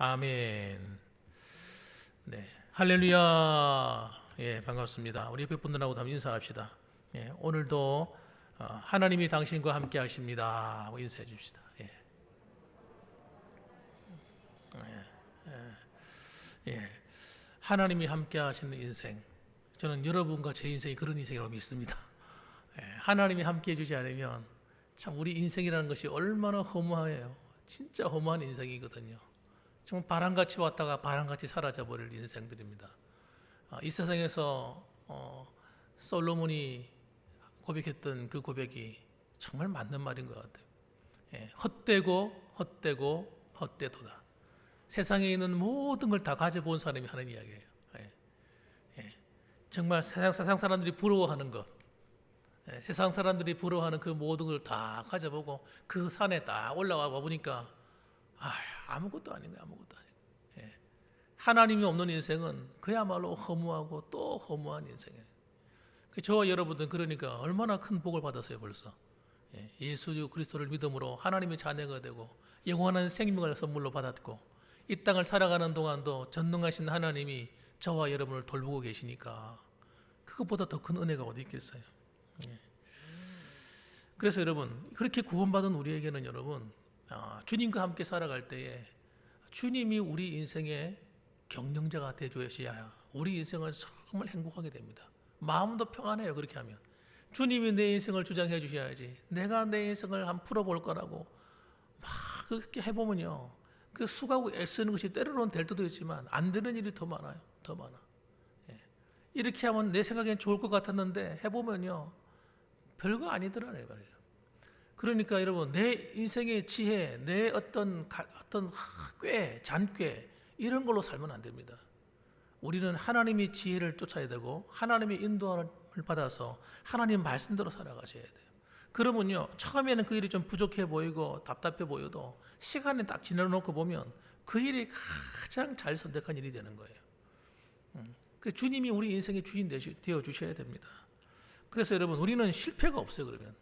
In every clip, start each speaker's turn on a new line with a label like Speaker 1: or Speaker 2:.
Speaker 1: 아멘. 네, 할렐루야. 예, 반갑습니다. 우리 옆에 분들하고 한번 인사합시다. 예, 오늘도 하나님이 당신과 함께 하십니다 하고 인사해 줍시다. 예. 예, 하나님이 함께 하시는 인생, 저는 여러분과 제 인생이 그런 인생이라고 믿습니다. 예, 하나님이 함께 해주지 않으면 참 우리 인생이라는 것이 얼마나 허무해요. 진짜 허무한 인생이거든요. 정말 바람같이 왔다가 바람같이 사라져버릴 인생들입니다. 이 세상에서 솔로몬이 고백했던 그 고백이 정말 맞는 말인 것 같아요. 예, 헛되고 헛되도다. 세상에 있는 모든 걸 다 가져본 사람이 하는 이야기예요. 예, 예. 정말 세상 사람들이 부러워하는 것, 세상 사람들이 부러워하는 그 모든 걸 다 가져보고 그 산에 딱 올라와 보니까 아무것도 아닌 거야. 아무것도 아니고. 예. 하나님이 없는 인생은 그야말로 허무하고 또 허무한 인생이에요. 저와 여러분들은 그러니까 얼마나 큰 복을 받았어요 벌써. 예수 그리스도를 믿음으로 하나님의 자녀가 되고 영원한 생명을 선물로 받았고 이 땅을 살아가는 동안도 전능하신 하나님이 저와 여러분을 돌보고 계시니까 그것보다 더 큰 은혜가 어디 있겠어요. 그래서 여러분, 그렇게 구원받은 우리에게는 여러분, 주님과 함께 살아갈 때에 주님이 우리 인생의 경영자가 되어주셔야 우리 인생은 정말 행복하게 됩니다. 마음도 평안해요. 그렇게 하면 주님이 내 인생을 주장해 주셔야지 내가 내 인생을 한번 풀어볼 거라고 막 그렇게 해보면요, 그 수고하고 애쓰는 것이 때로는 될 때도 있지만 안 되는 일이 더 많아요. 더 많아. 이렇게 하면 내 생각엔 좋을 것 같았는데 해보면요 별거 아니더라고요. 그러니까 여러분, 내 인생의 지혜, 내 어떤 꾀, 잔꾀 이런 걸로 살면 안 됩니다. 우리는 하나님의 지혜를 쫓아야 되고 하나님의 인도함을 받아서 하나님 말씀대로 살아가셔야 돼요. 그러면요, 처음에는 그 일이 좀 부족해 보이고 답답해 보여도 시간이 딱 지나놓고 보면 그 일이 가장 잘 선택한 일이 되는 거예요. 그래서 주님이 우리 인생의 주인 되어 주셔야 됩니다. 그래서 여러분, 우리는 실패가 없어요. 그러면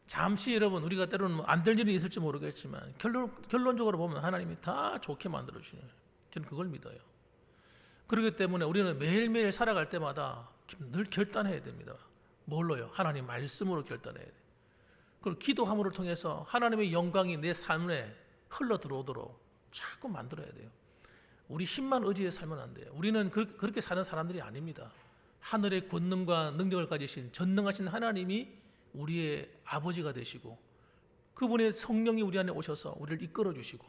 Speaker 1: 잠시 여러분, 우리가 때로는 안 될 일이 있을지 모르겠지만 결론적으로 보면 하나님이 다 좋게 만들어 주시는 거예요. 저는 그걸 믿어요. 그렇기 때문에 우리는 매일매일 살아갈 때마다 늘 결단해야 됩니다. 뭘로요? 하나님 말씀으로 결단해야 돼요. 그리고 기도함으로 통해서 하나님의 영광이 내 삶에 흘러 들어오도록 자꾸 만들어야 돼요. 우리 힘만 의지해 살면 안 돼요. 우리는 그렇게 사는 사람들이 아닙니다. 하늘의 권능과 능력을 가지신 전능하신 하나님이 우리의 아버지가 되시고 그분의 성령이 우리 안에 오셔서 우리를 이끌어 주시고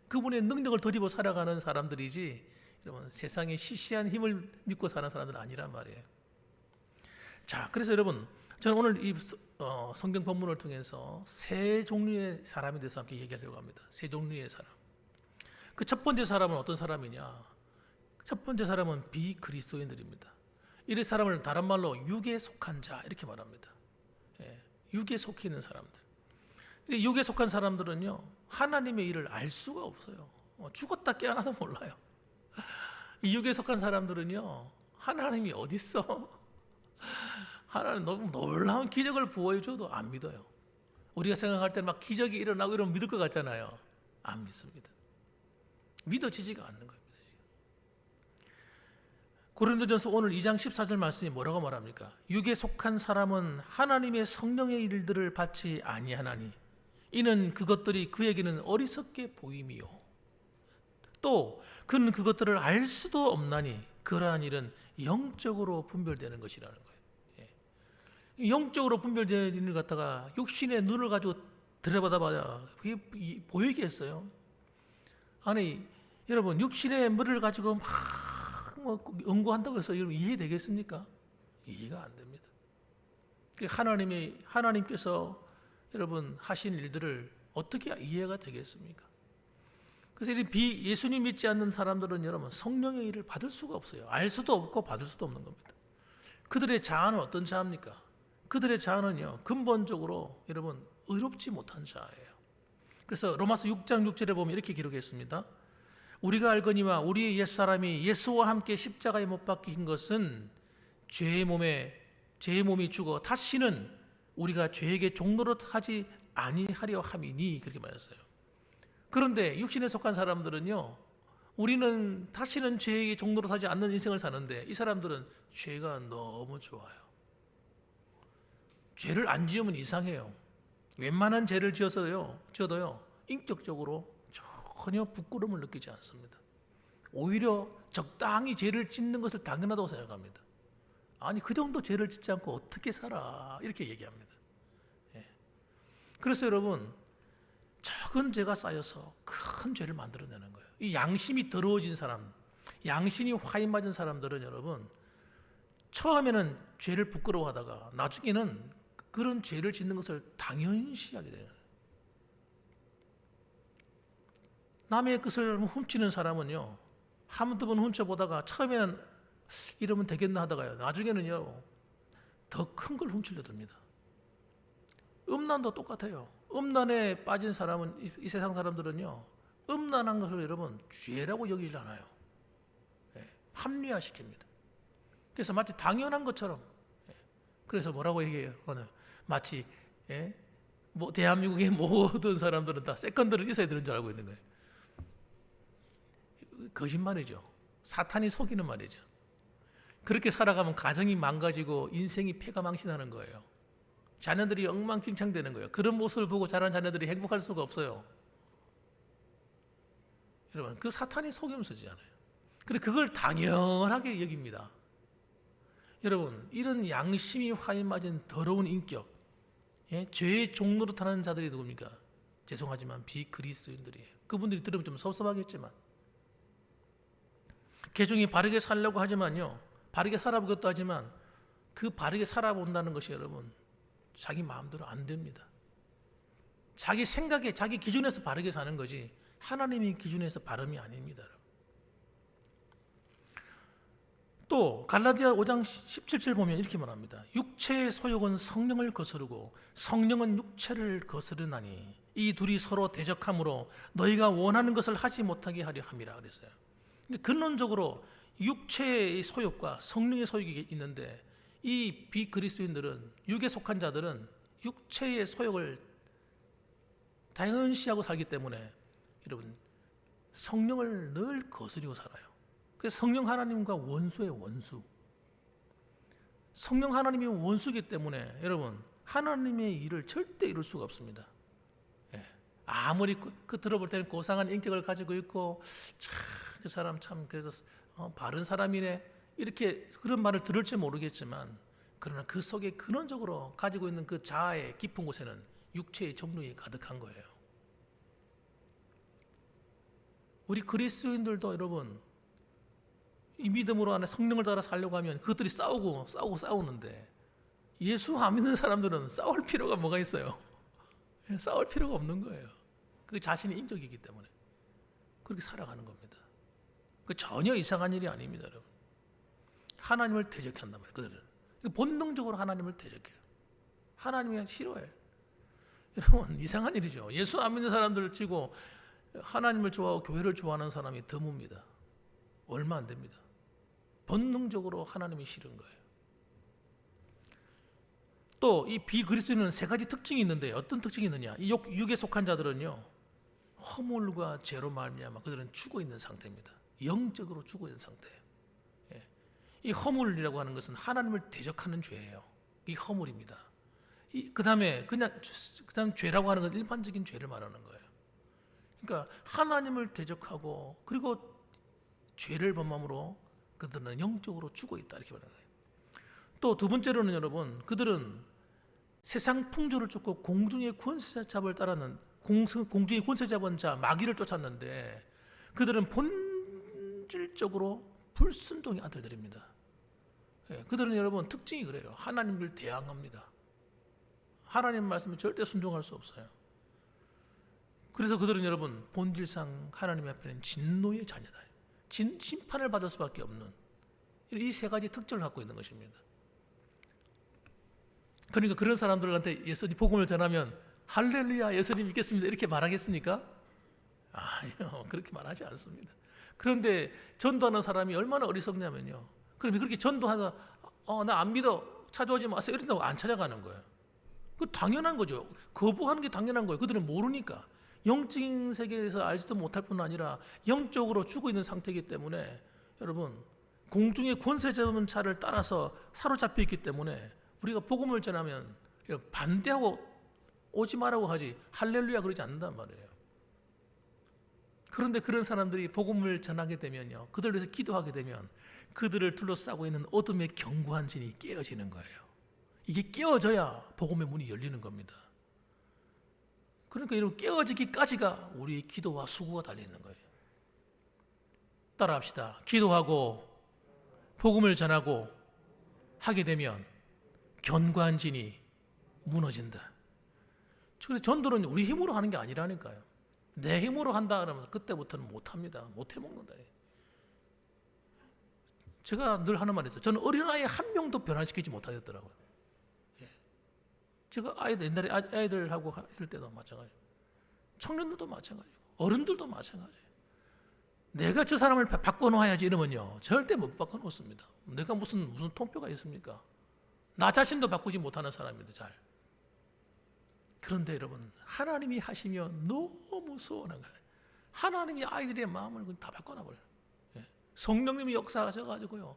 Speaker 1: 그분의 능력을 드리고 살아가는 사람들이지, 여러분, 세상의 시시한 힘을 믿고 사는 사람들은 아니란 말이에요. 자, 그래서 여러분, 저는 오늘 이 성경 본문을 통해서 세 종류의 사람에 대해서 함께 얘기하려고 합니다. 세 종류의 사람. 그 첫 번째 사람은 어떤 사람이냐? 첫 번째 사람은 비그리스도인들입니다. 이 사람을 다른 말로 육에 속한 자 이렇게 말합니다. 육에 속해 있는 사람들. 육에 속한 사람들은요, 하나님의 일을 알 수가 없어요. 죽었다 깨어나도 몰라요. 이 육에 속한 사람들은요, 하나님이 어디 있어? 하나님 너무 놀라운 기적을 보여줘도 안 믿어요. 우리가 생각할 때 막 기적이 일어나고 이러면 믿을 것 같잖아요. 안 믿습니다. 믿어지지가 않는 거예요. 고린도전서 오늘 2장 14절 말씀이 뭐라고 말합니까? 육에 속한 사람은 하나님의 성령의 일들을 받지 아니하나니 이는 그것들이 그에게는 어리석게 보임이요 또 그는 그것들을 알 수도 없나니 그러한 일은 영적으로 분별되는 것이라는 거예요. 영적으로 분별되는 일을 갖다가 육신의 눈을 가지고 들여다봐야 그게 보이겠어요? 아니 여러분, 육신의 물을 가지고 막 연구한다고 해서 여러분 이해되겠습니까? 이해가 안 됩니다. 하나님께서 여러분 하신 일들을 어떻게 이해가 되겠습니까? 그래서 예수님 믿지 않는 사람들은 여러분 성령의 일을 받을 수가 없어요. 알 수도 없고 받을 수도 없는 겁니다. 그들의 자아는 어떤 자아입니까? 그들의 자아는요, 근본적으로 여러분 의롭지 못한 자아예요. 그래서 로마서 6장 6절에 보면 이렇게 기록했습니다. 우리가 알거니와 우리의 옛사람이 예수와 함께 십자가에 못 박힌 것은 죄의 몸이 죽어 다시는 우리가 죄에게 종노릇 하지 아니하려 함이니 그렇게 말했어요. 그런데 육신에 속한 사람들은요, 우리는 다시는 죄의 종로로 사지 않는 인생을 사는데 이 사람들은 죄가 너무 좋아요. 죄를 안 지으면 이상해요. 웬만한 죄를 지어도요 인격적으로 전혀 부끄러움을 느끼지 않습니다. 오히려 적당히 죄를 짓는 것을 당연하다고 생각합니다. 아니 그 정도 죄를 짓지 않고 어떻게 살아 이렇게 얘기합니다. 예. 그래서 여러분 적은 죄가 쌓여서 큰 죄를 만들어내는 거예요. 이 양심이 더러워진 사람, 양심이 화인 맞은 사람들은 여러분 처음에는 죄를 부끄러워하다가 나중에는 그런 죄를 짓는 것을 당연시하게 돼요. 남의 것을 훔치는 사람은요 한두 번 훔쳐보다가 처음에는 이러면 되겠나 하다가요 나중에는요 더 큰 걸 훔치려 듭니다. 음란도 똑같아요. 음란에 빠진 사람은 이 세상 사람들은요 음란한 것을 여러분 죄라고 여기질 않아요. 예, 합리화시킵니다. 그래서 마치 당연한 것처럼 그래서 뭐라고 얘기해요? 마치 뭐 대한민국의 모든 사람들은 다 세컨드를 있어야 되는 줄 알고 있는 거예요. 거짓말이죠. 사탄이 속이는 말이죠. 그렇게 살아가면 가정이 망가지고 인생이 패가망신하는 거예요. 자녀들이 엉망진창되는 거예요. 그런 모습을 보고 자란 자녀들이 행복할 수가 없어요. 여러분 그 사탄이 속임수잖아요. 그런데 그걸 당연하게 여깁니다. 여러분 이런 양심이 화인 맞은 더러운 인격, 죄의 종로로 타는 자들이 누굽니까? 죄송하지만 비그리스도인들이에요. 그분들이 들으면 좀 섭섭하겠지만 개종이 바르게 살려고 하지만요 바르게 살아보겠다 하지만 그 바르게 살아본다는 것이 여러분 자기 마음대로 안 됩니다. 자기 생각에 자기 기준에서 바르게 사는 거지 하나님의 기준에서 바름이 아닙니다. 또 갈라디아 5장 17절 보면 이렇게 말합니다. 육체의 소욕은 성령을 거스르고 성령은 육체를 거스르나니 이 둘이 서로 대적함으로 너희가 원하는 것을 하지 못하게 하려 함이라 그랬어요. 근본적으로 육체의 소욕과 성령의 소욕이 있는데 이 비그리스도인들은 육에 속한 자들은 육체의 소욕을 당연시하고 살기 때문에 여러분 성령을 늘 거스리고 살아요. 그래서 성령 하나님과 원수예요. 원수. 성령 하나님이 원수이기 때문에 여러분 하나님의 일을 절대 이룰 수가 없습니다. 아무리 그 들어볼 때는 고상한 인격을 가지고 있고 참 그 사람 참 그래서 바른 사람이네 이렇게 그런 말을 들을지 모르겠지만 그러나 그 속에 근원적으로 가지고 있는 그 자아의 깊은 곳에는 육체의 정욕이 가득한 거예요. 우리 그리스도인들도 여러분 이 믿음으로 안에 성령을 따라 살려고 하면 그것들이 싸우는데 예수 안 믿는 사람들은 싸울 필요가 뭐가 있어요? 싸울 필요가 없는 거예요. 그 자신의 인격이기 때문에 그렇게 살아가는 겁니다. 그 전혀 이상한 일이 아닙니다, 여러분. 하나님을 대적한단 말이에요. 그들은 본능적으로 하나님을 대적해요. 하나님이 싫어해요. 여러분 이상한 일이죠. 예수 안 믿는 사람들을 치고 하나님을 좋아하고 교회를 좋아하는 사람이 드뭅니다. 얼마 안 됩니다. 본능적으로 하나님이 싫은 거예요. 또 이 비그리스도인은 세 가지 특징이 있는데 어떤 특징이 있느냐? 이 육에 속한 자들은요 허물과 죄로 말미암아 그들은 죽어 있는 상태입니다. 영적으로 죽어 있는 상태예요. 이 허물이라고 하는 것은 하나님을 대적하는 죄예요. 이 허물입니다. 그다음에 죄라고 하는 건 일반적인 죄를 말하는 거예요. 그러니까 하나님을 대적하고 그리고 죄를 범함으로 그들은 영적으로 죽어 있다 이렇게 말하는 거예요. 또 두 번째로는 여러분 그들은 세상 풍조를 쫓고 공중의 권세 잡을 따르는 공중의 권세 잡은 자 마귀를 쫓았는데 그들은 본질적으로 불순종의 아들들입니다. 그들은 여러분 특징이 그래요. 하나님을 대항합니다. 하나님 말씀에 절대 순종할 수 없어요. 그래서 그들은 여러분 본질상 하나님 앞에는 진노의 자녀다. 심판을 받을 수밖에 없는 이 세 가지 특징을 갖고 있는 것입니다. 그러니까 그런 사람들한테 예수님 복음을 전하면 할렐루야 예수님 믿겠습니다 이렇게 말하겠습니까? 아니요, 그렇게 말하지 않습니다. 그런데 전도하는 사람이 얼마나 어리석냐면요. 그럼 그렇게 전도하다 나 안 믿어 찾아오지 마세요 이런다고 안 찾아가는 거예요. 그 당연한 거죠. 거부하는 게 당연한 거예요. 그들은 모르니까. 영적인 세계에서 알지도 못할 뿐 아니라 영적으로 죽어 있는 상태이기 때문에 여러분 공중의 권세 잡은 자를 따라서 사로잡혀 있기 때문에 우리가 복음을 전하면 반대하고 오지 말라고 하지 할렐루야 그러지 않는단 말이에요. 그런데 그런 사람들이 복음을 전하게 되면요, 그들을 위해서 기도하게 되면 그들을 둘러싸고 있는 어둠의 견고한 진이 깨어지는 거예요. 이게 깨어져야 복음의 문이 열리는 겁니다. 그러니까 이런 깨어지기까지가 우리의 기도와 수고가 달려있는 거예요. 따라합시다. 기도하고 복음을 전하고 하게 되면 견고한 진이 무너진다. 그래서 전도는 우리 힘으로 하는 게 아니라니까요. 내 힘으로 한다 그러면 그때부터는 못합니다. 못해 먹는다. 제가 늘 하는 말이 있어요. 저는 어린아이 한 명도 변화시키지 못하겠더라고요. 제가 옛날에 아이들하고 있을 때도 마찬가지예요. 청년들도 마찬가지고 어른들도 마찬가지예요. 내가 저 사람을 바꿔놓아야지 이러면요, 절대 못 바꿔놓습니다. 내가 무슨 통표가 있습니까? 나 자신도 바꾸지 못하는 사람인데 잘. 그런데 여러분, 하나님이 하시면 너무 소원한 거예요. 하나님이 아이들의 마음을 다 바꿔놔버려요. 성령님이 역사하셔가지고요,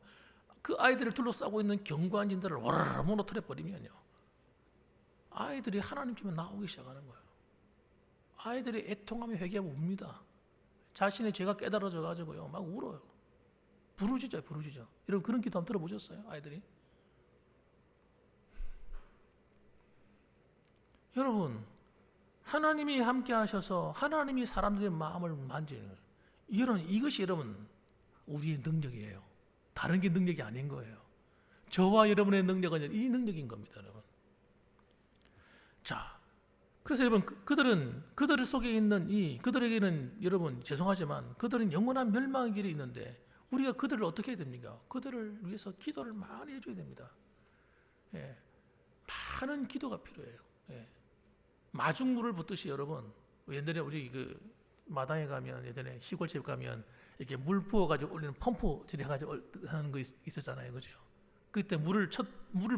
Speaker 1: 그 아이들을 둘러싸고 있는 견고한 진들을 와라라 무너뜨려 버리면요, 아이들이 하나님께만 나오기 시작하는 거예요. 아이들이 애통하며 회개하면 웁니다. 자신의 죄가 깨달아져 가지고요, 막 울어요. 부르짖어요. 여러분 그런 기도 한번 들어보셨어요? 아이들이? 여러분, 하나님이 함께 하셔서 하나님이 사람들의 마음을 만지는 이것이 여러분 우리의 능력이에요. 다른 게 능력이 아닌 거예요. 저와 여러분의 능력은 이 능력인 겁니다, 여러분. 자, 그래서 여러분 그들 속에 있는 그들에게는 여러분 죄송하지만 그들은 영원한 멸망의 길이 있는데 우리가 그들을 어떻게 해야 됩니까? 그들을 위해서 기도를 많이 해줘야 됩니다. 많은 기도가 필요해요. 마중물을 붓듯이 여러분, 옛날에 우리 그 마당에 가면, 예전에 시골집 가면 이렇게 물 부어가지고 올리는 펌프질 해가지고 하는 거 있었잖아요, 그죠? 그때 물을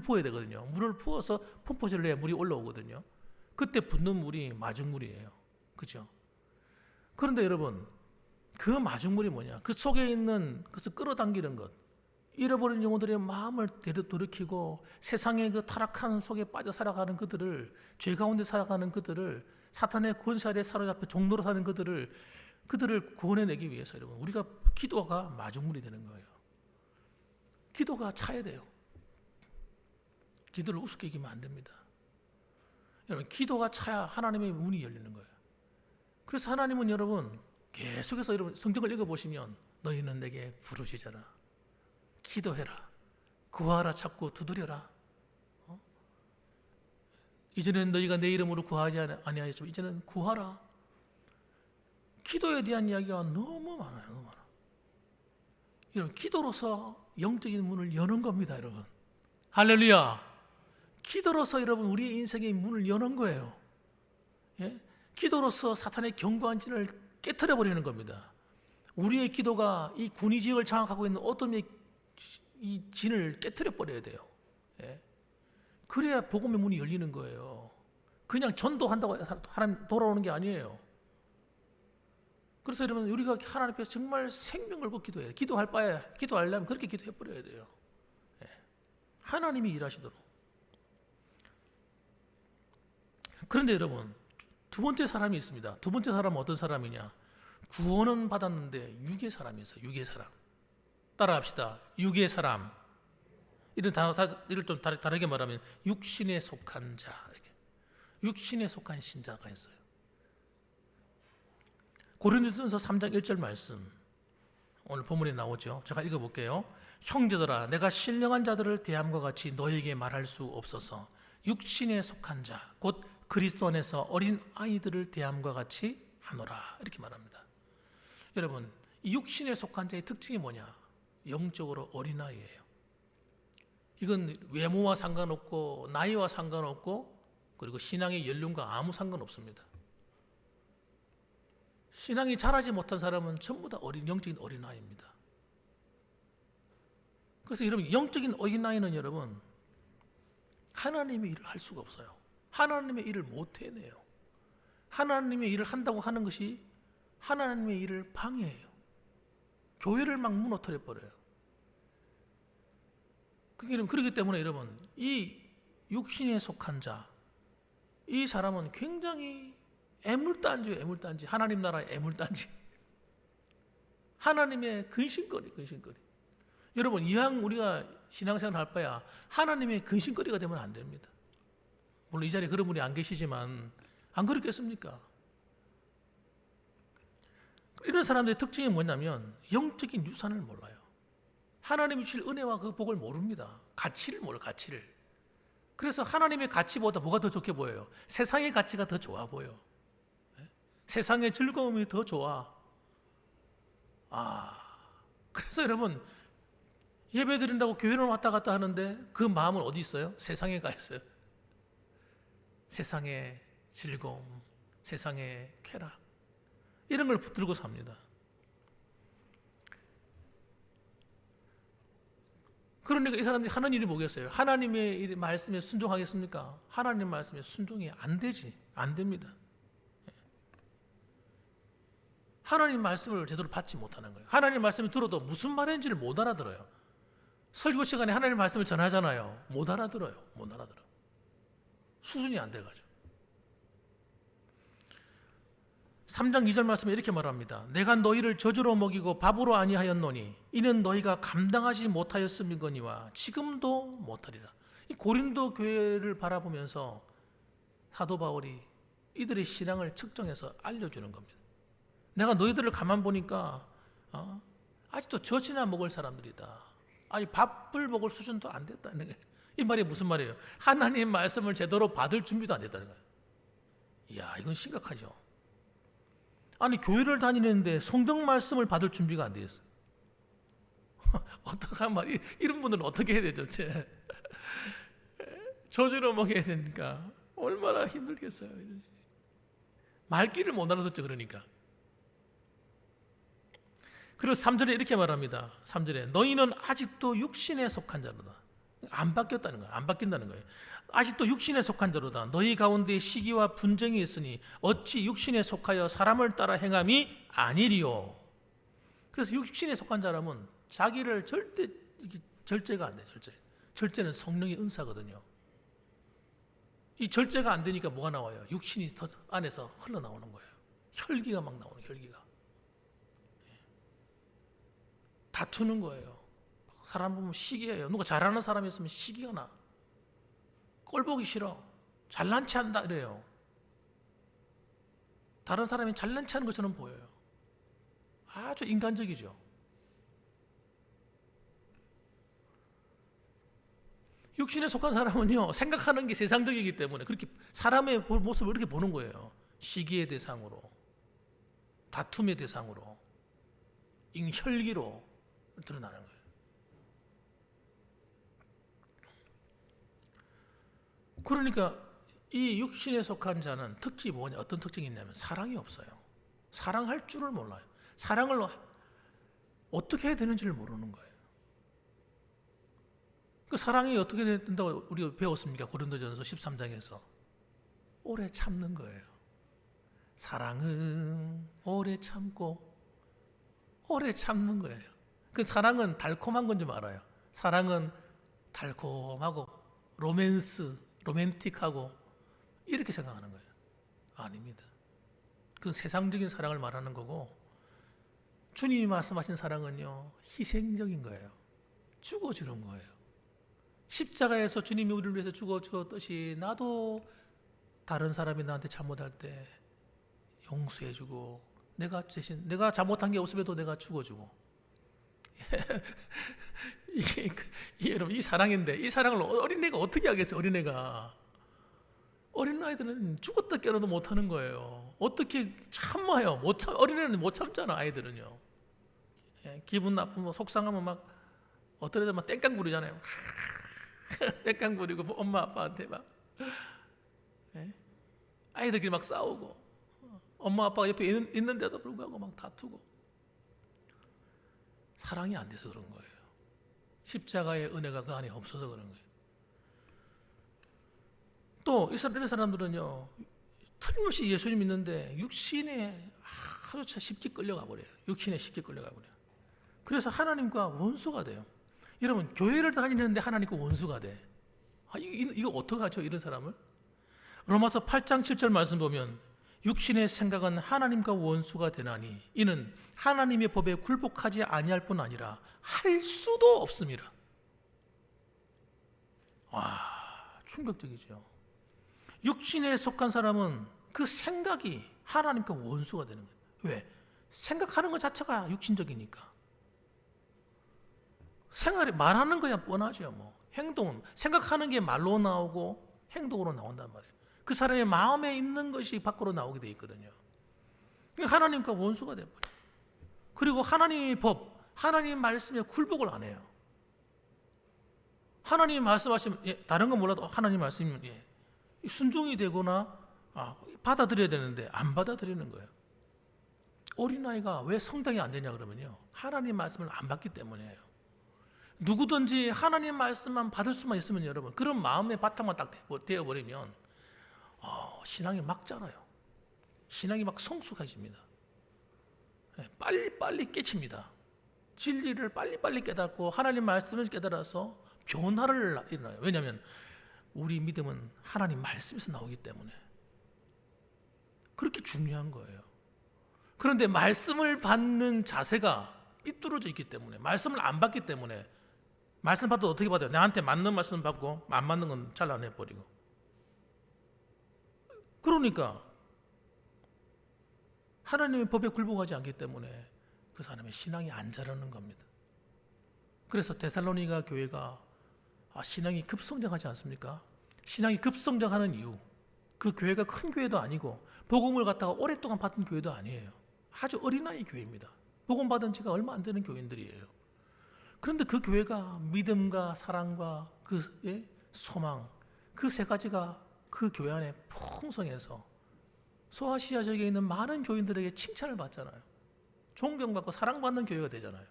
Speaker 1: 부어야 되거든요. 물을 부어서 펌프질을 해야 물이 올라오거든요. 그때 붓는 물이 마중물이에요, 그죠? 그런데 여러분, 그 마중물이 뭐냐? 그 속에 있는 그것을 끌어당기는 것, 잃어버린 영혼들의 마음을 돌이키고 세상의 그 타락한 속에 빠져 살아가는 그들을, 죄 가운데 살아가는 그들을, 사탄의 권세 아래 사로잡혀 종로로 사는 그들을 구원해내기 위해서 여러분, 우리가 기도가 마중물이 되는 거예요. 기도가 차야 돼요. 기도를 우습게 이기면 안 됩니다. 여러분, 기도가 차야 하나님의 문이 열리는 거예요. 그래서 하나님은 여러분 계속해서 여러분 성경을 읽어보시면 너희는 내게 부르짖어라, 기도해라, 구하라, 찾고 두드려라. 이전에는 너희가 내 이름으로 구하지 아니하였지만 이제는 구하라. 기도에 대한 이야기가 너무 많아요. 너무 많아. 여러분, 기도로서 영적인 문을 여는 겁니다, 여러분. 할렐루야. 기도로서 여러분 우리의 인생의 문을 여는 거예요. 기도로서 사탄의 견고한 진을 깨트려 버리는 겁니다. 우리의 기도가 이 군의지역을 장악하고 있는 어둠의 이 진을 깨트려 버려야 돼요. 그래야 복음의 문이 열리는 거예요. 그냥 전도한다고 하나님 돌아오는 게 아니에요. 그래서 여러분, 우리가 하나님 앞에서 정말 생명 걸고 기도해요. 기도하려면 그렇게 기도해 버려야 돼요. 하나님이 일하시도록. 그런데 여러분, 두 번째 사람이 있습니다. 두 번째 사람은 어떤 사람이냐? 구원은 받았는데 육의 사람이 있어요. 육의 사람. 따라합시다. 육의 사람. 이런 이걸 좀 다르게 말하면 육신에 속한 자. 이렇게. 육신에 속한 신자가 있어요. 고린도전서 3장 1절 말씀, 오늘 본문에 나오죠. 제가 읽어볼게요. 형제들아, 내가 신령한 자들을 대함과 같이 너에게 말할 수 없어서 육신에 속한 자, 곧 그리스도 안에서 어린 아이들을 대함과 같이 하노라. 이렇게 말합니다. 여러분, 이 육신에 속한 자의 특징이 뭐냐? 영적으로 어린 아이예요. 이건 외모와 상관없고 나이와 상관없고 그리고 신앙의 연륜과 아무 상관없습니다. 신앙이 자라지 못한 사람은 전부 다 영적인 어린아이입니다. 그래서 여러분, 영적인 어린아이는 여러분 하나님의 일을 할 수가 없어요. 하나님의 일을 못 해내요. 하나님의 일을 한다고 하는 것이 하나님의 일을 방해해요. 교회를 막 무너뜨려 버려요. 그렇기 때문에 여러분, 이 육신에 속한 자, 이 사람은 굉장히 애물단지예요. 애물단지. 하나님 나라의 애물단지. 하나님의 근심거리. 여러분, 이왕 우리가 신앙생활 할 바야 하나님의 근심거리가 되면 안 됩니다. 물론 이 자리에 그런 분이 안 계시지만 안 그렇겠습니까? 이런 사람들의 특징이 뭐냐면 영적인 유산을 몰라요. 하나님이 주실 은혜와 그 복을 모릅니다. 가치를 몰라요. 가치를. 그래서 하나님의 가치보다 뭐가 더 좋게 보여요? 세상의 가치가 더 좋아 보여. 세상의 즐거움이 더 좋아. 그래서 여러분, 예배 드린다고 교회를 왔다 갔다 하는데 그 마음은 어디 있어요? 세상에 가 있어요. 세상의 즐거움, 세상의 쾌락, 이런 걸 붙들고 삽니다. 그러니까 이 사람들이 하는 일이 뭐겠어요? 하나님의 말씀에 순종하겠습니까? 하나님 말씀에 순종이 안 되지. 안 됩니다. 하나님 말씀을 제대로 받지 못하는 거예요. 하나님 말씀을 들어도 무슨 말인지를 못 알아들어요. 설교 시간에 하나님 말씀을 전하잖아요. 못 알아들어요. 수준이 안 돼가지고. 3장 2절 말씀에 이렇게 말합니다. 내가 너희를 저주로 먹이고 밥으로 아니하였노니 이는 너희가 감당하지 못하였음이거니와 지금도 못하리라. 이 고린도 교회를 바라보면서 사도 바울이 이들의 신앙을 측정해서 알려주는 겁니다. 내가 너희들을 가만 보니까 아직도 젖이나 먹을 사람들이다. 아니 밥을 먹을 수준도 안 됐다는 거예요. 이 말이 무슨 말이에요? 하나님 말씀을 제대로 받을 준비도 안 됐다는 거예요. 이야, 이건 심각하죠. 아니 교회를 다니는데 성경 말씀을 받을 준비가 안 돼 있어. 어떡한 말이, 이런 분들은 어떻게 해야 되죠? 저주로 먹여야 되니까 얼마나 힘들겠어요. 말귀를 못 알아듣죠. 그러니까. 그래서 3절에 이렇게 말합니다. 3절에 너희는 아직도 육신에 속한 자로다. 안 바뀌었다는 거예요. 안 바뀐다는 거예요. 아직도 육신에 속한 자로다. 너희 가운데 시기와 분쟁이 있으니 어찌 육신에 속하여 사람을 따라 행함이 아니리요. 그래서 육신에 속한 사람은 자기를 절제가 안 돼. 절제는 성령의 은사거든요. 이 절제가 안 되니까 뭐가 나와요? 육신이 안에서 흘러나오는 거예요. 혈기가 막 나오는, 혈기가. 다투는 거예요. 사람 보면 시기해요. 누가 잘하는 사람이 있으면 시기가 나. 꼴 보기 싫어. 잘난 체 한다 이래요. 다른 사람이 잘난 체 하는 것처럼 보여요. 아주 인간적이죠. 육신에 속한 사람은요, 생각하는 게 세상적이기 때문에 그렇게 사람의 모습을 이렇게 보는 거예요. 시기의 대상으로, 다툼의 대상으로, 혈기로 드러나는 거예요. 그러니까 이 육신에 속한 자는 특히 뭐냐, 어떤 특징이 있냐면 사랑이 없어요. 사랑할 줄을 몰라요. 사랑을 어떻게 해야 되는지를 모르는 거예요. 그 사랑이 어떻게 된다고 우리가 배웠습니까? 고린도전서 13장에서 오래 참는 거예요. 사랑은 오래 참고, 오래 참는 거예요. 그 사랑은 달콤한 건 좀 알아요. 사랑은 달콤하고 로맨틱하고 이렇게 생각하는 거예요. 아닙니다. 그건 세상적인 사랑을 말하는 거고, 주님이 말씀하신 사랑은요, 희생적인 거예요. 죽어주는 거예요. 십자가에서 주님이 우리를 위해서 죽어주었듯이 나도 다른 사람이 나한테 잘못할 때 용서해주고, 내가 잘못한 게 없음에도 내가 죽어주고. 여러분, 이 사랑인데 이 사랑을 어린애가 어떻게 하겠어요? 어린아이들은 죽었다 깨어나도 못하는 거예요. 어떻게 참아요? 어린애는 못 참잖아. 아이들은요. 기분 나쁘면 속상하면 막 어떤 애들 막 땡깡 부리잖아요. 땡깡 부리고 엄마 아빠한테 막 아이들끼리 막 싸우고, 엄마 아빠가 옆에 있는데도 불구하고 막 다투고. 사랑이 안 돼서 그런 거예요. 십자가의 은혜가 그 안에 없어서 그런 거예요. 또 이스라엘 사람들은요, 틀림없이 예수님 믿는데 육신에 아주 쉽게 끌려가 버려요. 육신에 쉽게 끌려가 버려요. 그래서 하나님과 원수가 돼요. 여러분, 교회를 다니는데 하나님과 원수가 돼. 이거 어떡하죠, 이런 사람을? 로마서 8장 7절 말씀 보면 육신의 생각은 하나님과 원수가 되나니 이는 하나님의 법에 굴복하지 아니할 뿐 아니라 할 수도 없습니다. 와, 충격적이죠. 육신에 속한 사람은 그 생각이 하나님과 원수가 되는 거예요. 왜? 생각하는 것 자체가 육신적이니까. 생활이 말하는 거야 뻔하죠. 뭐 행동은 생각하는 게 말로 나오고 행동으로 나온단 말이에요. 그 사람의 마음에 있는 것이 밖으로 나오게 돼 있거든요. 하나님과 원수가 돼버려요. 그리고 하나님의 법, 하나님 말씀에 굴복을 안 해요. 하나님 말씀하시면 다른 건 몰라도 하나님 말씀이면 순종이 되거나 받아들여야 되는데 안 받아들이는 거예요. 어린아이가 왜 성당이 안 되냐 그러면요, 하나님 말씀을 안 받기 때문이에요. 누구든지 하나님 말씀만 받을 수만 있으면 여러분, 그런 마음의 바탕만 딱 되어버리면 신앙이 막 자라요. 신앙이 막 성숙해집니다. 빨리빨리 깨칩니다. 진리를 빨리빨리 깨닫고 하나님 말씀을 깨달아서 변화를 일어나요. 왜냐하면 우리 믿음은 하나님 말씀에서 나오기 때문에 그렇게 중요한 거예요. 그런데 말씀을 받는 자세가 삐뚤어져 있기 때문에, 말씀을 안 받기 때문에, 말씀 받아도 어떻게 받아요? 나한테 맞는 말씀 받고 안 맞는 건 잘라내버리고. 그러니까 하나님의 법에 굴복하지 않기 때문에 그 사람의 신앙이 안 자라는 겁니다. 그래서 데살로니가 교회가 신앙이 급성장하지 않습니까? 신앙이 급성장하는 이유, 그 교회가 큰 교회도 아니고 복음을 갖다가 오랫동안 받은 교회도 아니에요. 아주 어린아이 교회입니다. 복음 받은 지가 얼마 안 되는 교인들이에요. 그런데 그 교회가 믿음과 사랑과 그 소망, 그 세 가지가 그 교회 안에 풍성해서 소아시아 지역에 있는 많은 교인들에게 칭찬을 받잖아요. 존경받고 사랑받는 교회가 되잖아요.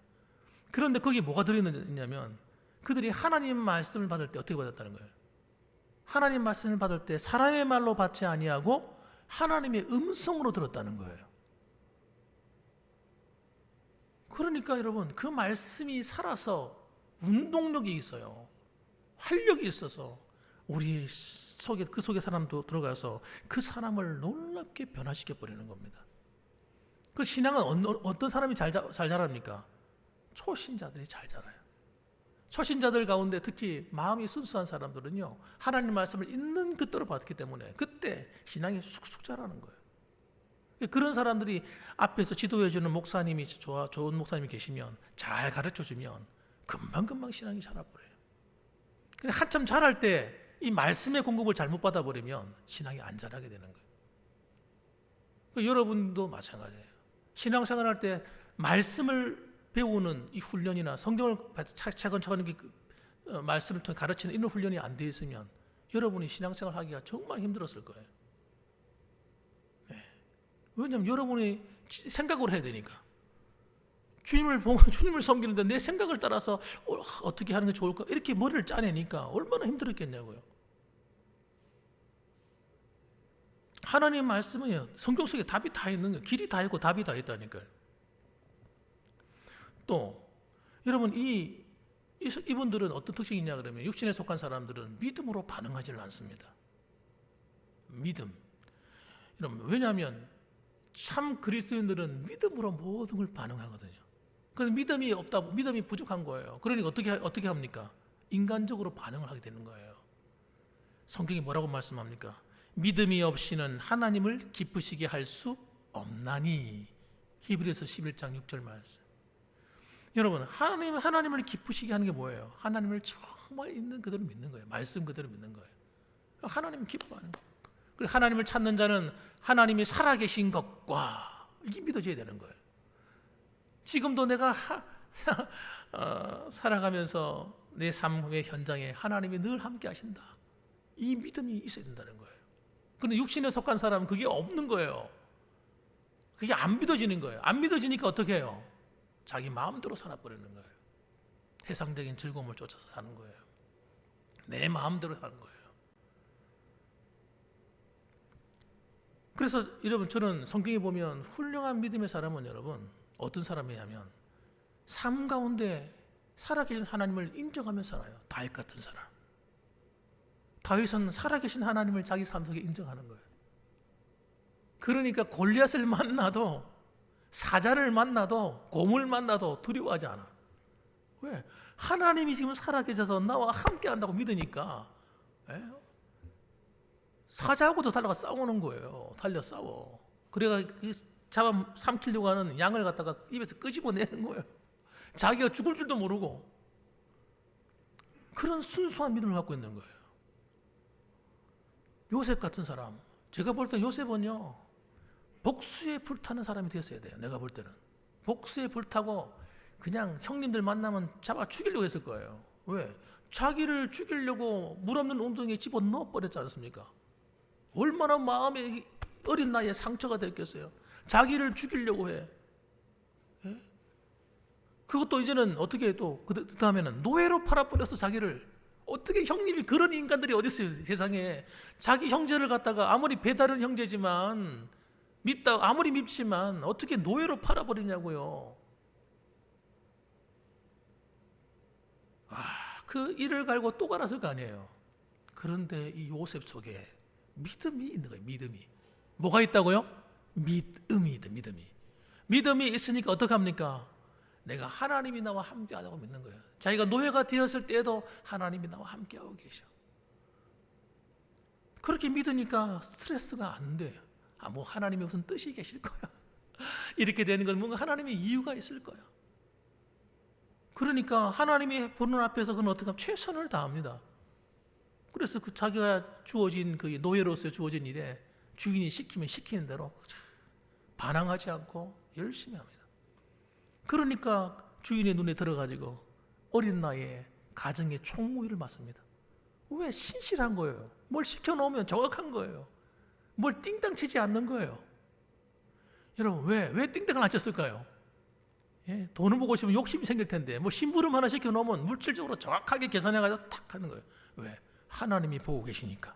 Speaker 1: 그런데 거기에 뭐가 들어있냐면 그들이 하나님 말씀을 받을 때 어떻게 받았다는 거예요? 하나님 말씀을 받을 때 사람의 말로 받지 아니하고 하나님의 음성으로 들었다는 거예요. 그러니까 여러분, 그 말씀이 살아서 운동력이 있어요. 활력이 있어서 우리 속에, 그 속에 사람도 들어가서 그 사람을 놀랍게 변화시켜 버리는 겁니다. 그 신앙은 어떤 사람이 잘 자랍니까? 초신자들이 잘 자라요. 초신자들 가운데 특히 마음이 순수한 사람들은요, 하나님 말씀을 있는 그대로 받기 때문에 그때 신앙이 쑥쑥 자라는 거예요. 그런 사람들이 앞에서 지도해주는 목사님이 좋은 목사님이 계시면, 잘 가르쳐주면 금방금방 신앙이 자라버려요. 근데 한참 자랄 때 이 말씀의 공급을 잘못 받아버리면 신앙이 안 자라게 되는 거예요. 여러분도 마찬가지예요. 신앙생활할 때 말씀을 배우는 이 훈련이나 성경을 차근차근 말씀을 통해 가르치는 이런 훈련이 안 되어 있으면 여러분이 신앙생활 하기가 정말 힘들었을 거예요. 왜냐하면 여러분이 생각을 해야 되니까. 주님을 섬기는데 내 생각을 따라서 어떻게 하는 게 좋을까, 이렇게 머리를 짜내니까 얼마나 힘들었겠냐고요. 하나님 말씀은요, 성경 속에 답이 다 있는 거예요. 길이 다 있고 답이 다 있다니까요. 또 여러분, 이분들은 어떤 특징이 있냐 그러면, 육신에 속한 사람들은 믿음으로 반응하지는 않습니다. 믿음. 여러분, 왜냐하면 참 그리스도인들은 믿음으로 모든 걸 반응하거든요. 그래서 믿음이 없다, 믿음이 부족한 거예요. 그러니까 어떻게 합니까? 인간적으로 반응을 하게 되는 거예요. 성경이 뭐라고 말씀합니까? 믿음이 없이는 하나님을 기쁘시게 할 수 없나니. 히브리서 11장 6절 말씀. 여러분, 하나님을 기쁘시게 하는 게 뭐예요? 하나님을 정말 있는 그대로 믿는 거예요. 말씀 그대로 믿는 거예요. 하나님을 기뻐하는 거예요. 그리고 하나님을 찾는 자는 하나님이 살아계신 것과 이게 믿어져야 되는 거예요. 지금도 내가 살아가면서 내 삶의 현장에 하나님이 늘 함께 하신다, 이 믿음이 있어야 된다는 거예요. 그런데 육신에 속한 사람은 그게 없는 거예요. 그게 안 믿어지는 거예요. 안 믿어지니까 어떻게 해요? 자기 마음대로 살아버리는 거예요. 세상적인 즐거움을 쫓아서 사는 거예요. 내 마음대로 사는 거예요. 그래서 여러분, 저는 성경에 보면 훌륭한 믿음의 사람은 여러분 어떤 사람이냐면 삶 가운데 살아계신 하나님을 인정하며 살아요. 다윗 같은 사람. 다윗은 살아계신 하나님을 자기 삶 속에 인정하는 거예요. 그러니까 골리앗을 만나도, 사자를 만나도, 곰을 만나도 두려워하지 않아. 왜? 하나님이 지금 살아계셔서 나와 함께 한다고 믿으니까 사자하고도 달려가 싸우는 거예요. 달려 싸워. 그래가 잡아 삼키려고 하는 양을 갖다가 입에서 끄집어내는 거예요. 자기가 죽을 줄도 모르고. 그런 순수한 믿음을 갖고 있는 거예요. 요셉 같은 사람, 제가 볼 때 요셉은요 복수에 불타는 사람이 되었어야 돼요. 내가 볼 때는 복수에 불타고 그냥 형님들 만나면 잡아 죽이려고 했을 거예요. 왜? 자기를 죽이려고 물 없는 웅덩이에 집어넣어 버렸지 않습니까? 얼마나 마음에 어린 나이에 상처가 됐겠어요. 자기를 죽이려고 해. 예? 그것도 이제는 어떻게 또 그 다음에는 노예로 팔아버렸어. 자기를. 어떻게 형님이, 그런 인간들이 어디 있어요 세상에. 자기 형제를 갖다가 아무리 배다른 형제지만 밉다, 아무리 밉지만 어떻게 노예로 팔아버리냐고요. 그 일을 갈고 또 갈았을 거 아니에요. 그런데 이 요셉 속에 믿음이 있는 거예요. 믿음이. 뭐가 있다고요? 믿음이 있다. 믿음이 있으니까 어떡합니까? 내가 하나님이 나와 함께하다고 믿는 거예요. 자기가 노예가 되었을 때에도 하나님이 나와 함께하고 계셔. 그렇게 믿으니까 스트레스가 안 돼요. 뭐 하나님이 무슨 뜻이 계실 거야. 이렇게 되는 건 뭔가 하나님의 이유가 있을 거야. 그러니까 하나님이 보는 앞에서 그는 어떻게 하면 최선을 다합니다. 그래서 그 자기가 주어진 그 노예로서 주어진 일에 주인이 시키면 시키는 대로 반항하지 않고 열심히 합니다. 그러니까 주인의 눈에 들어가지고 어린 나이에 가정의 총무위를 맡습니다. 왜? 신실한 거예요. 뭘 시켜놓으면 정확한 거예요. 뭘 띵땅 치지 않는 거예요. 여러분, 왜 띵땅을 안 쳤을까요? 예, 돈을 보고 싶으면 욕심이 생길 텐데 뭐 심부름 하나 시켜놓으면 물질적으로 정확하게 계산해가지고 탁 하는 거예요. 왜? 하나님이 보고 계시니까.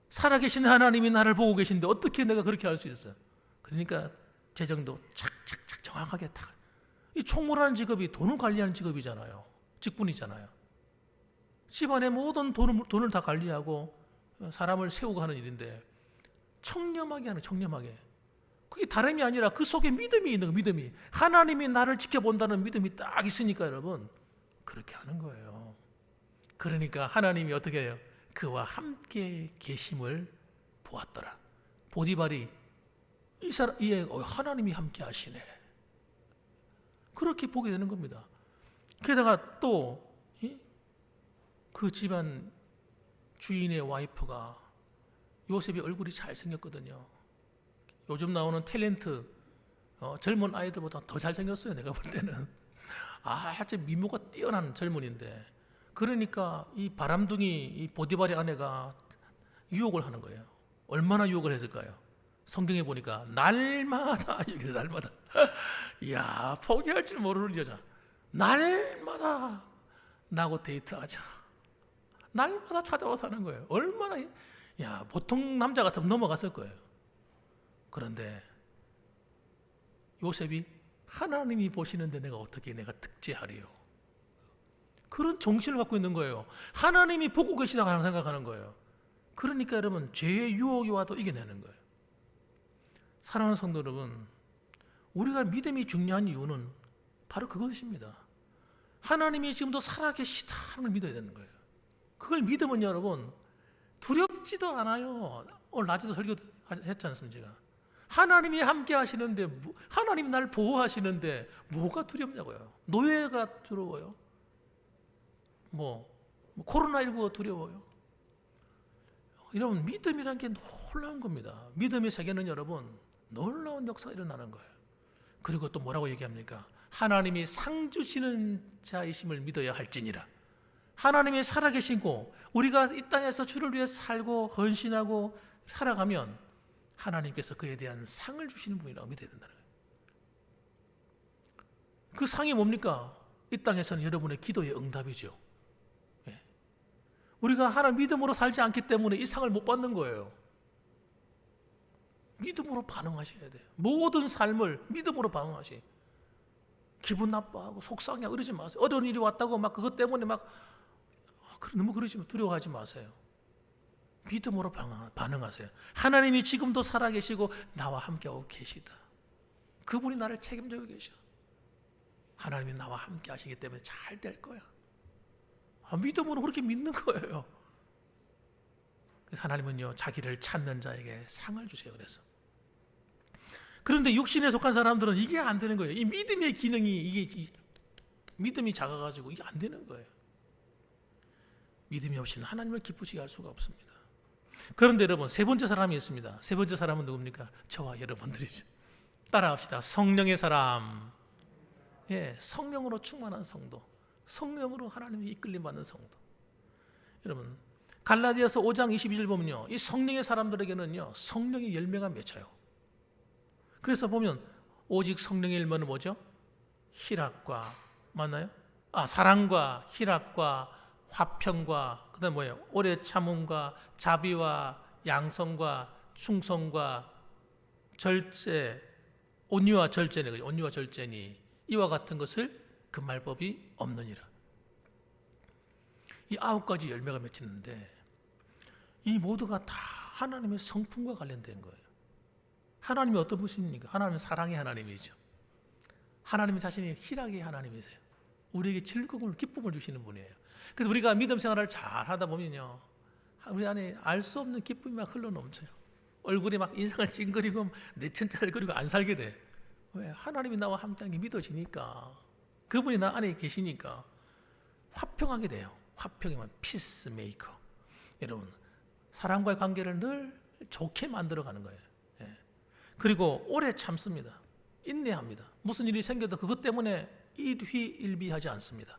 Speaker 1: 살아계신 하나님이 나를 보고 계신데 어떻게 내가 그렇게 할 수 있어요? 그러니까 재정도 착착착 정확하게 탁. 이 총무라는 직업이 돈을 관리하는 직업이잖아요. 직분이잖아요. 집안의 모든 돈을 다 관리하고 사람을 세우고 하는 일인데 청렴하게 하는, 청렴하게. 그게 다름이 아니라 그 속에 믿음이 있는 거, 믿음이. 하나님이 나를 지켜본다는 믿음이 딱 있으니까 여러분 그렇게 하는 거예요. 그러니까 하나님이 어떻게 해요? 그와 함께 계심을 보았더라. 보디발이 이 사람, 하나님이 함께 하시네. 그렇게 보게 되는 겁니다. 게다가 또 그 집안 주인의 와이프가, 요셉이 얼굴이 잘생겼거든요. 요즘 나오는 탤런트 젊은 아이들보다 더 잘생겼어요. 내가 볼 때는 아주 미모가 뛰어난 젊은인데, 그러니까 이 바람둥이 이 보디발의 아내가 유혹을 하는 거예요. 얼마나 유혹을 했을까요? 성경에 보니까 날마다 얘기해. 날마다 이야, 포기할 줄 모르는 여자. 날마다 나하고 데이트하자. 날마다 찾아와서 하는 거예요. 얼마나, 야, 보통 남자 같으면 넘어갔을 거예요. 그런데 요셉이 하나님이 보시는데 내가 어떻게 내가 득제하리요? 그런 정신을 갖고 있는 거예요. 하나님이 보고 계시다고 생각하는 거예요. 그러니까 여러분, 죄의 유혹이 와도 이겨내는 거예요. 사랑하는 성도 여러분, 우리가 믿음이 중요한 이유는 바로 그것입니다. 하나님이 지금도 살아계시다는 걸 믿어야 되는 거예요. 그걸 믿으면 여러분 두렵지도 않아요. 오늘 낮에도 설교했지 않습니까? 제가 하나님이 함께 하시는데, 하나님이 나를 보호하시는데 뭐가 두렵냐고요. 노예가 두려워요. 코로나19가 두려워요. 여러분, 믿음이란 게 놀라운 겁니다. 믿음의 세계는 여러분 놀라운 역사가 일어나는 거예요. 그리고 또 뭐라고 얘기합니까? 하나님이 상 주시는 자이심을 믿어야 할지니라. 하나님이 살아계시고 우리가 이 땅에서 주를 위해 살고 헌신하고 살아가면 하나님께서 그에 대한 상을 주시는 분이라고 믿어야 된다는 거예요. 그 상이 뭡니까? 이 땅에서는 여러분의 기도의 응답이죠. 우리가 하나님 믿음으로 살지 않기 때문에 이 상을 못 받는 거예요. 믿음으로 반응하셔야 돼요. 모든 삶을 믿음으로 반응하시. 기분 나빠하고 속상해하고 이러지 마세요. 어려운 일이 왔다고 막 그것 때문에 막 너무 그러시면 두려워하지 마세요. 믿음으로 반응하세요. 하나님이 지금도 살아계시고 나와 함께하고 계시다. 그분이 나를 책임지고 계셔. 하나님이 나와 함께 하시기 때문에 잘 될 거야. 믿음으로 그렇게 믿는 거예요. 그래서 하나님은요, 자기를 찾는 자에게 상을 주세요. 그래서. 그런데 육신에 속한 사람들은 이게 안 되는 거예요. 이 믿음의 기능이 믿음이 작아가지고 이게 안 되는 거예요. 믿음이 없이는 하나님을 기쁘시게 할 수가 없습니다. 그런데 여러분, 세 번째 사람이 있습니다. 세 번째 사람은 누굽니까? 저와 여러분들이죠. 따라합시다. 성령의 사람. 예, 성령으로 충만한 성도. 성령으로 하나님이 이끌림 받는 성도. 여러분, 갈라디아서 5장 22절 보면요, 이 성령의 사람들에게는요, 성령의 열매가 맺혀요. 그래서 보면 오직 성령의 열매는 뭐죠? 희락과, 맞나요? 사랑과 희락과 화평과, 그다음 뭐예요? 오래 참음과 자비와 양성과 충성과 절제, 온유와 절제네, 그죠? 온유와 절제니 이와 같은 것을 금할 법이 없느니라. 이 9가지 열매가 맺히는데 이 모두가 다 하나님의 성품과 관련된 거예요. 하나님이 어떤 분이십니까? 하나님은 사랑의 하나님이죠. 하나님 자신이 희락의 하나님이세요. 우리에게 즐거움을, 기쁨을 주시는 분이에요. 그래서 우리가 믿음 생활을 잘 하다 보면요, 우리 안에 알 수 없는 기쁨이 막 흘러넘쳐요. 얼굴이 막 인상을 찡그리고 내천자를 그리고 안 살게 돼. 왜? 하나님이 나와 함께하는 게 믿어지니까, 그분이 나 안에 계시니까 화평하게 돼요. 화평이면 피스메이커. 여러분, 사람과의 관계를 늘 좋게 만들어가는 거예요. 예. 그리고 오래 참습니다. 인내합니다. 무슨 일이 생겨도 그것 때문에 일휘일비하지 않습니다.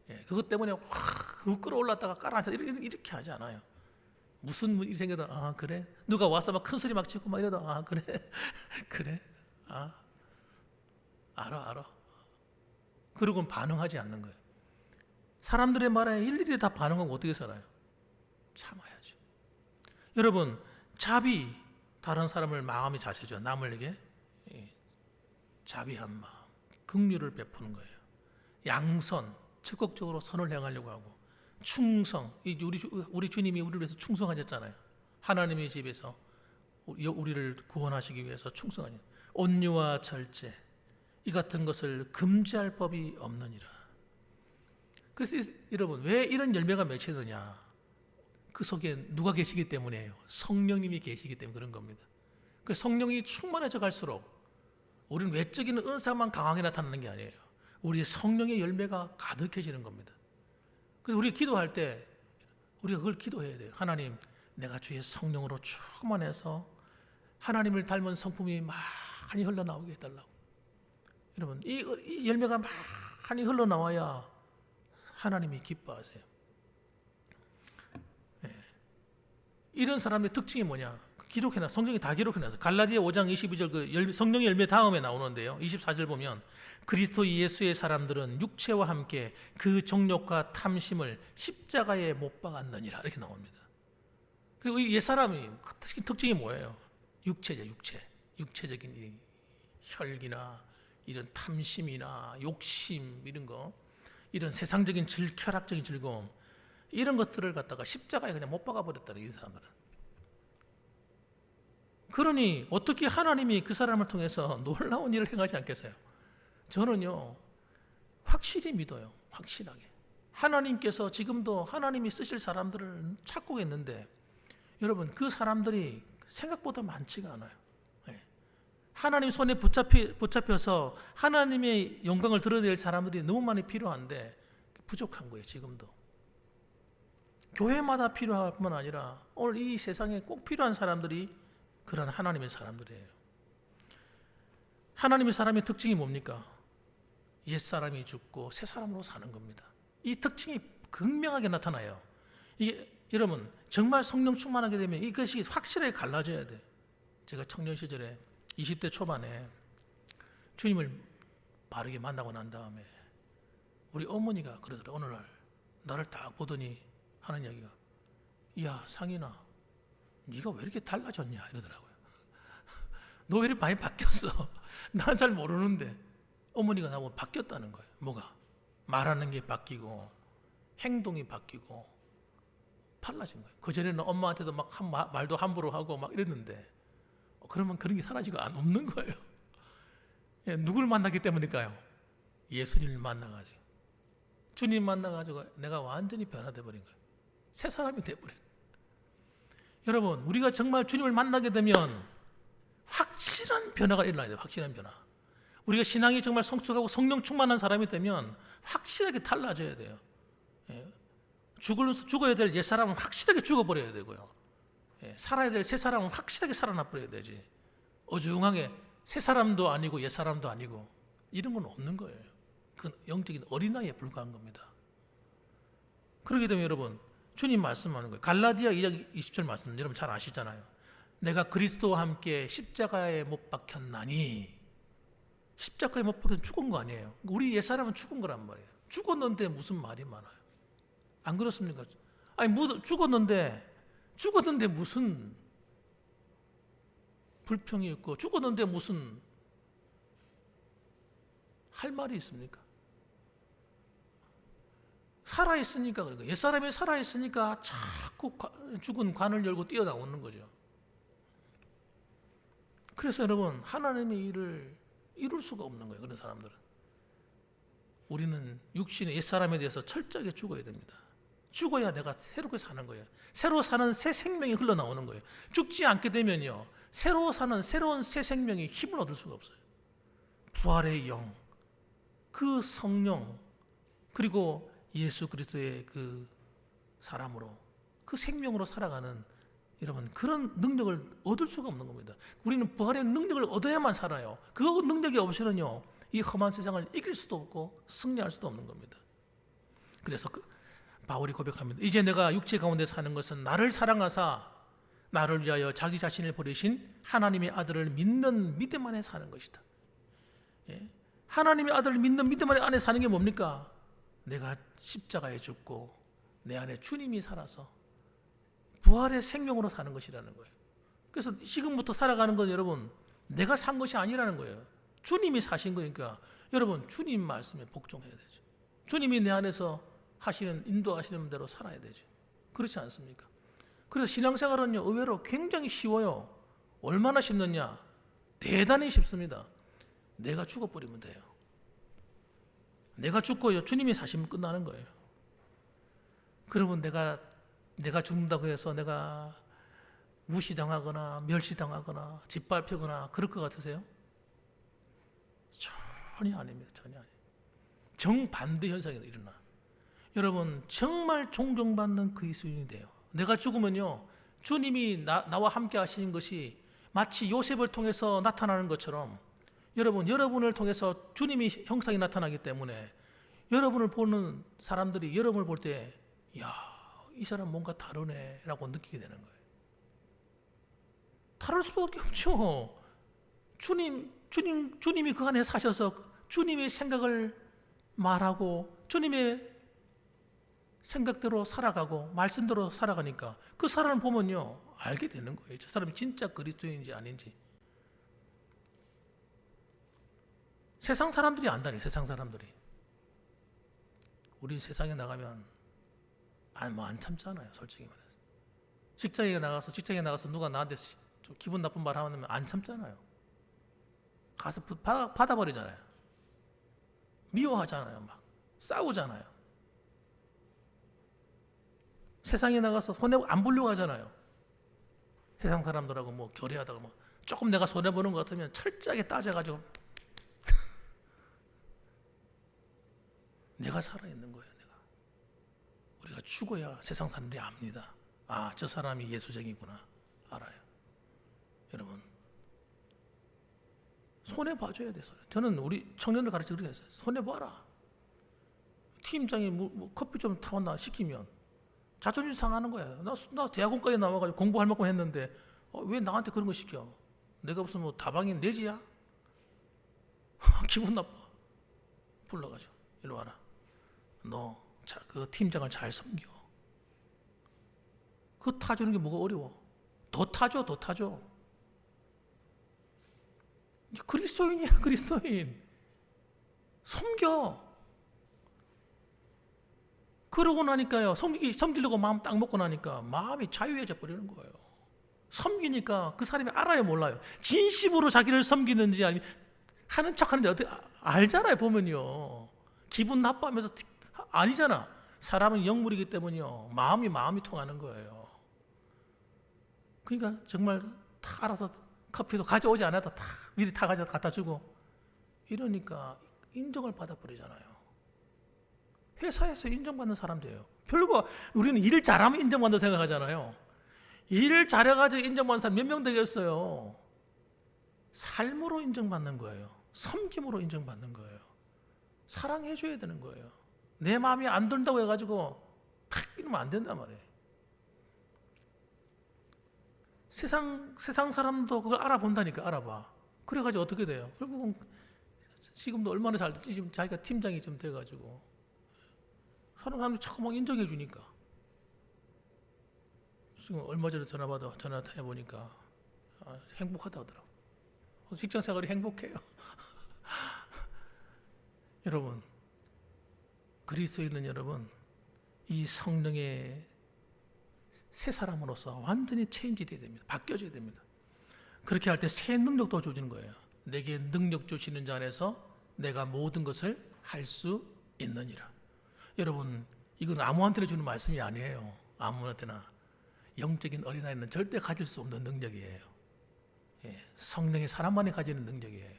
Speaker 1: 예. 그것 때문에 확 끌어올랐다가 깔아앉아 이렇게 하지 않아요. 무슨 일이 생겨도 그래? 누가 와서 막 큰 소리 막 치고 막 이러다 그래? 그래? 알아. 그리고는 반응하지 않는 거예요. 사람들의 말에 일일이 다 반응하고 어떻게 살아요? 참아야죠. 여러분, 자비, 다른 사람을 마음이 자세죠. 남에게 자비한 마음, 긍휼을 베푸는 거예요. 양선, 적극적으로 선을 행하려고 하고, 충성, 우리 주님이 우리를 위해서 충성하셨잖아요. 하나님의 집에서 우리를 구원하시기 위해서 충성하니, 온유와 절제, 이 같은 것을 금지할 법이 없느니라. 그래서 여러분, 왜 이런 열매가 맺히느냐? 그 속에 누가 계시기 때문이에요. 성령님이 계시기 때문에 그런 겁니다. 그래서 성령이 충만해져 갈수록 우리는 외적인 은사만 강하게 나타나는 게 아니에요. 우리의 성령의 열매가 가득해지는 겁니다. 그래서 우리가 기도할 때 우리가 그걸 기도해야 돼요. 하나님, 내가 주의 성령으로 충만해서 하나님을 닮은 성품이 많이 흘러나오게 해달라고. 여러분, 이 열매가 많이 흘러나와야 하나님이 기뻐하세요. 네. 이런 사람의 특징이 뭐냐? 기록해놔. 성경이 다 기록해놨어요. 갈라디아 5장 22절 그 성령의 열매 다음에 나오는데요. 24절 보면 그리스도 예수의 사람들은 육체와 함께 그 정욕과 탐심을 십자가에 못 박았느니라 이렇게 나옵니다. 그리고 이 옛사람이 특징이 뭐예요? 육체죠. 육체적인 이 혈기나 이런 탐심이나 욕심 이런 거, 이런 세상적인 쾌락적인 즐거움, 이런 것들을 갖다가 십자가에 그냥 못 박아버렸다는 이 사람들은. 그러니 어떻게 하나님이 그 사람을 통해서 놀라운 일을 행하지 않겠어요? 저는요, 확실히 믿어요. 확실하게. 하나님께서 지금도 하나님이 쓰실 사람들을 찾고 있는데, 여러분, 그 사람들이 생각보다 많지가 않아요. 하나님 손에 붙잡혀서 하나님의 영광을 드러낼 사람들이 너무 많이 필요한데 부족한 거예요. 지금도. 교회마다 필요할 뿐만 아니라 오늘 이 세상에 꼭 필요한 사람들이 그런 하나님의 사람들이에요. 하나님의 사람의 특징이 뭡니까? 옛사람이 죽고 새사람으로 사는 겁니다. 이 특징이 극명하게 나타나요. 이게 여러분, 정말 성령 충만하게 되면 이것이 확실하게 갈라져야 돼요. 제가 청년 시절에 20대 초반에 주님을 바르게 만나고 난 다음에 우리 어머니가 그러더라고요. 어느 날 나를 딱 보더니 하는 이야기가, 야 상인아, 네가 왜 이렇게 달라졌냐 이러더라고요. 너 왜 이렇게 많이 바뀌었어? 나는 잘 모르는데 어머니가 나보고 바뀌었다는 거예요. 뭐가? 말하는 게 바뀌고 행동이 바뀌고 달라진 거예요. 그전에는 엄마한테도 막 말도 함부로 하고 막 이랬는데 그러면 그런 게 사라지고 없는 거예요. 예, 누굴 만났기 때문일까요? 예수님을 만나가지고 주님 만나가지고 내가 완전히 변화돼 버린 거예요. 새 사람이 돼버린 거예요. 여러분, 우리가 정말 주님을 만나게 되면 확실한 변화가 일어나야 돼요. 확실한 변화. 우리가 신앙이 정말 성숙하고 성령 충만한 사람이 되면 확실하게 달라져야 돼요. 예. 죽어야 될 옛사람은 확실하게 죽어버려야 되고요. 예. 살아야 될 새 사람은 확실하게 살아나버려야 되지. 어중하게 새 사람도 아니고 옛 사람도 아니고 이런 건 없는 거예요. 그건 영적인 어린아이에 불과한 겁니다. 그렇게 되면 여러분, 주님 말씀하는 거예요. 갈라디아 2장 20절 말씀 여러분 잘 아시잖아요. 내가 그리스도와 함께 십자가에 못 박혔나니. 십자가에 못 박혀서 죽은 거 아니에요. 우리 옛사람은 죽은 거란 말이에요. 죽었는데 무슨 말이 많아요. 안 그렇습니까? 아니 죽었는데 무슨 불평이 있고 죽었는데 무슨 할 말이 있습니까? 살아있으니까 그런 거예요. 옛사람이 살아있으니까 자꾸 죽은 관을 열고 뛰어나오는 거죠. 그래서 여러분, 하나님의 일을 이룰 수가 없는 거예요. 그런 사람들은. 우리는 육신의 옛사람에 대해서 철저하게 죽어야 됩니다. 죽어야 내가 새롭게 사는 거예요. 새로 사는 새 생명이 흘러나오는 거예요. 죽지 않게 되면요, 새로 사는 새로운 새 생명이 힘을 얻을 수가 없어요. 부활의 영, 그 성령, 그리고 예수 그리스도의 그 사람으로, 그 생명으로 살아가는 여러분, 그런 능력을 얻을 수가 없는 겁니다. 우리는 부활의 능력을 얻어야만 살아요. 그 능력이 없이는요, 이 험한 세상을 이길 수도 없고 승리할 수도 없는 겁니다. 그래서 바울이 고백합니다. 이제 내가 육체 가운데 사는 것은 나를 사랑하사 나를 위하여 자기 자신을 버리신 하나님의 아들을 믿는 믿음 안에 사는 것이다. 예? 하나님의 아들을 믿는 믿음 안에 사는 게 뭡니까? 내가 십자가에 죽고 내 안에 주님이 살아서 부활의 생명으로 사는 것이라는 거예요. 그래서 지금부터 살아가는 건 여러분, 내가 산 것이 아니라는 거예요. 주님이 사신 거니까 여러분, 주님 말씀에 복종해야 되죠. 주님이 내 안에서 인도하시는 대로 살아야 되죠. 그렇지 않습니까? 그래서 신앙생활은요, 의외로 굉장히 쉬워요. 얼마나 쉽느냐? 대단히 쉽습니다. 내가 죽어버리면 돼요. 내가 죽고요, 주님이 사시면 끝나는 거예요. 그러면 내가 죽는다고 해서 내가 무시당하거나 멸시당하거나 짓밟히거나 그럴 것 같으세요? 전혀 아닙니다. 전혀 아니에요. 정반대 현상이 일어나. 여러분, 정말 존경받는 그리스도인이 돼요. 내가 죽으면요, 주님이 나와 함께 하시는 것이 마치 요셉을 통해서 나타나는 것처럼 여러분을 통해서 주님이 형상이 나타나기 때문에 여러분을 보는 사람들이 여러분을 볼 때, 야, 이 사람 뭔가 다르네 라고 느끼게 되는 거예요. 다를 수밖에 없죠. 주님이 그 안에 사셔서 주님의 생각을 말하고 주님의 생각대로 살아가고 말씀대로 살아가니까 그 사람을 보면요, 알게 되는 거예요. 저 사람이 진짜 그리스도인인지 아닌지. 세상 사람들이 안다니. 세상 사람들이. 우리 세상에 나가면 안 참잖아요. 솔직히 말해서. 직장에 나가서 누가 나한테 좀 기분 나쁜 말 하면 안 참잖아요. 가서 받아버리잖아요. 미워하잖아요. 막 싸우잖아요. 세상에 나가서 손해 안 보려고 하잖아요. 세상 사람들하고 뭐 교류하다가 뭐 조금 내가 손해 보는 것 같으면 철저하게 따져가지고 내가 살아있는 거예요. 우리가 죽어야 세상 사람들이 압니다. 아, 저 사람이 예수쟁이구나. 알아요. 여러분, 손해 봐줘야 돼요. 저는 우리 청년들 가르쳐 그렇게 했어요. 손해 봐라. 팀장이 뭐 커피 좀 타왔나 시키면 자존심 상하는 거예요. 나 대학원까지 나와가지고 공부할 만큼 했는데 왜 나한테 그런 거 시켜? 내가 무슨 뭐 다방인 내지야? 기분 나빠. 불러가지고 일로 와라. 너 그 팀장을 잘 섬겨. 그거 타주는 게 뭐가 어려워? 더 타줘. 그리스도인이야, 그리스도인. 섬겨. 그러고 나니까요, 섬기려고 마음 딱 먹고 나니까 마음이 자유해져 버리는 거예요. 섬기니까 그 사람이 알아요, 몰라요? 진심으로 자기를 섬기는지 아니면 하는 척 하는지 어떻게 알잖아요, 보면요. 기분 나빠하면서 아니잖아. 사람은 영물이기 때문이요. 마음이 통하는 거예요. 그러니까 정말 다 알아서 커피도 가져오지 않아도 다 미리 다 갖다 주고 이러니까 인정을 받아버리잖아요. 회사에서 인정받는 사람들이에요. 별거 우리는 일을 잘하면 인정받는다 생각하잖아요. 일을 잘해가지고 인정받는 사람 몇 명 되겠어요. 삶으로 인정받는 거예요. 섬김으로 인정받는 거예요. 사랑해줘야 되는 거예요. 내 마음이 안 든다고 해가지고 탁 이러면 안 된단 말이에요. 세상 사람도 그걸 알아본다니까. 알아봐. 그래가지고 어떻게 돼요? 결국은 지금도 얼마나 잘 됐지. 지금 자기가 팀장이 좀 돼가지고 사람들이 자꾸 막 인정해 주니까. 지금 얼마 전에 전화 해보니까 행복하다 하더라고. 직장 생활이 행복해요. 여러분, 그리스도인은 여러분, 이 성령의 새 사람으로서 완전히 체인지 돼야 됩니다. 바뀌어져야 됩니다. 그렇게 할 때 새 능력도 주시는 거예요. 내게 능력 주시는 자 안에서 내가 모든 것을 할 수 있느니라. 여러분, 이건 아무한테나 주는 말씀이 아니에요. 아무한테나. 영적인 어린아이는 절대 가질 수 없는 능력이에요. 성령의 사람만이 가지는 능력이에요.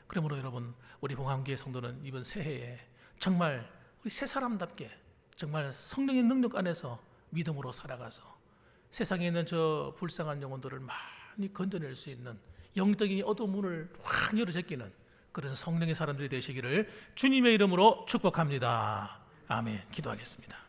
Speaker 1: 그러므로 여러분, 우리 봉함교회 성도는 이번 새해에 정말 우리 새 사람답게 정말 성령의 능력 안에서 믿음으로 살아가서 세상에 있는 저 불쌍한 영혼들을 많이 건져낼 수 있는 영적인 어두운 문을 확 열어 제끼는 그런 성령의 사람들이 되시기를 주님의 이름으로 축복합니다. 아멘. 기도하겠습니다.